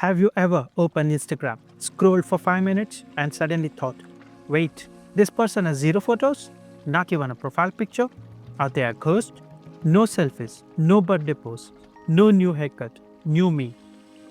Have you ever opened Instagram, scrolled for 5 minutes, and suddenly thought, wait, this person has zero photos? Not even a profile picture? Are they a ghost? No selfies, no birthday posts, no new haircut, new me,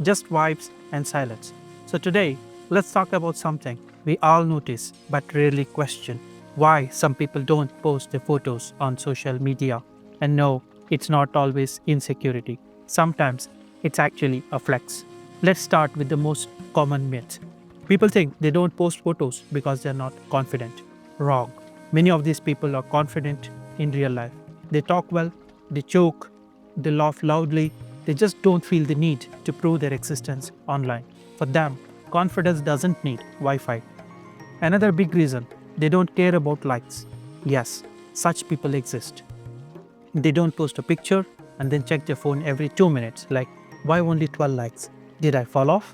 just vibes and silence. So today, let's talk about something we all notice but rarely question: why some people don't post their photos on social media. And no, it's not always insecurity. Sometimes it's actually a flex. Let's start with the most common myth. People think they don't post photos because they're not confident. Wrong. Many of these people are confident in real life. They talk well, they joke, they laugh loudly, they just don't feel the need to prove their existence online. For them, confidence doesn't need Wi Fi. Another big reason: they don't care about likes. Yes, such people exist. They don't post a picture and then check their phone every 2 minutes, like, why only 12 likes? Did I fall off?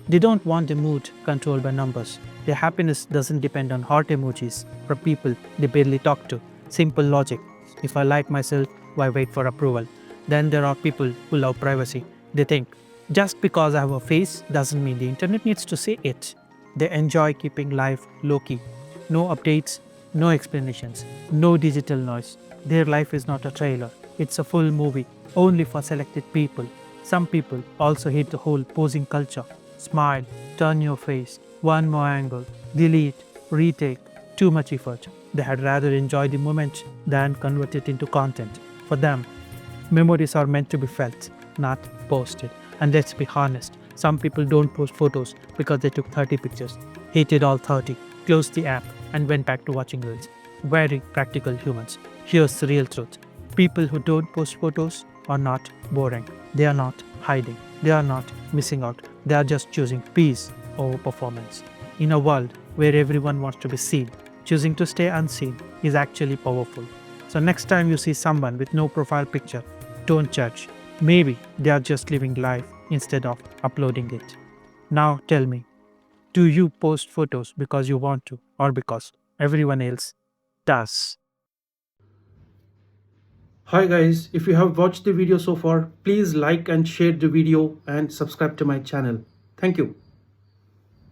They don't want their mood controlled by numbers. Their happiness doesn't depend on heart emojis from people they barely talk to. Simple logic. If I like myself, why wait for approval? Then there are people who love privacy. They think, just because I have a face doesn't mean the internet needs to see it. They enjoy keeping life low key. No updates, no explanations, no digital noise. Their life is not a trailer, it's a full movie, only for selected people. Some people also hate the whole posing culture. Smile, turn your face, one more angle, delete, retake, too much effort. They had rather enjoy the moment than convert it into content. For them, memories are meant to be felt, not posted. And let's be honest, some people don't post photos because they took 30 pictures, hated all 30, closed the app, and went back to watching reels. Very practical humans. Here's the real truth: people who don't post photos are not boring. They are not hiding. They are not missing out. They are just choosing peace over performance. In a world where everyone wants to be seen, choosing to stay unseen is actually powerful. So, next time you see someone with no profile picture, don't judge. Maybe they are just living life instead of uploading it. Now tell me, do you post photos because you want to or because everyone else does? Hi guys, if you have watched the video so far, please like and share the video and subscribe to my channel. Thank you.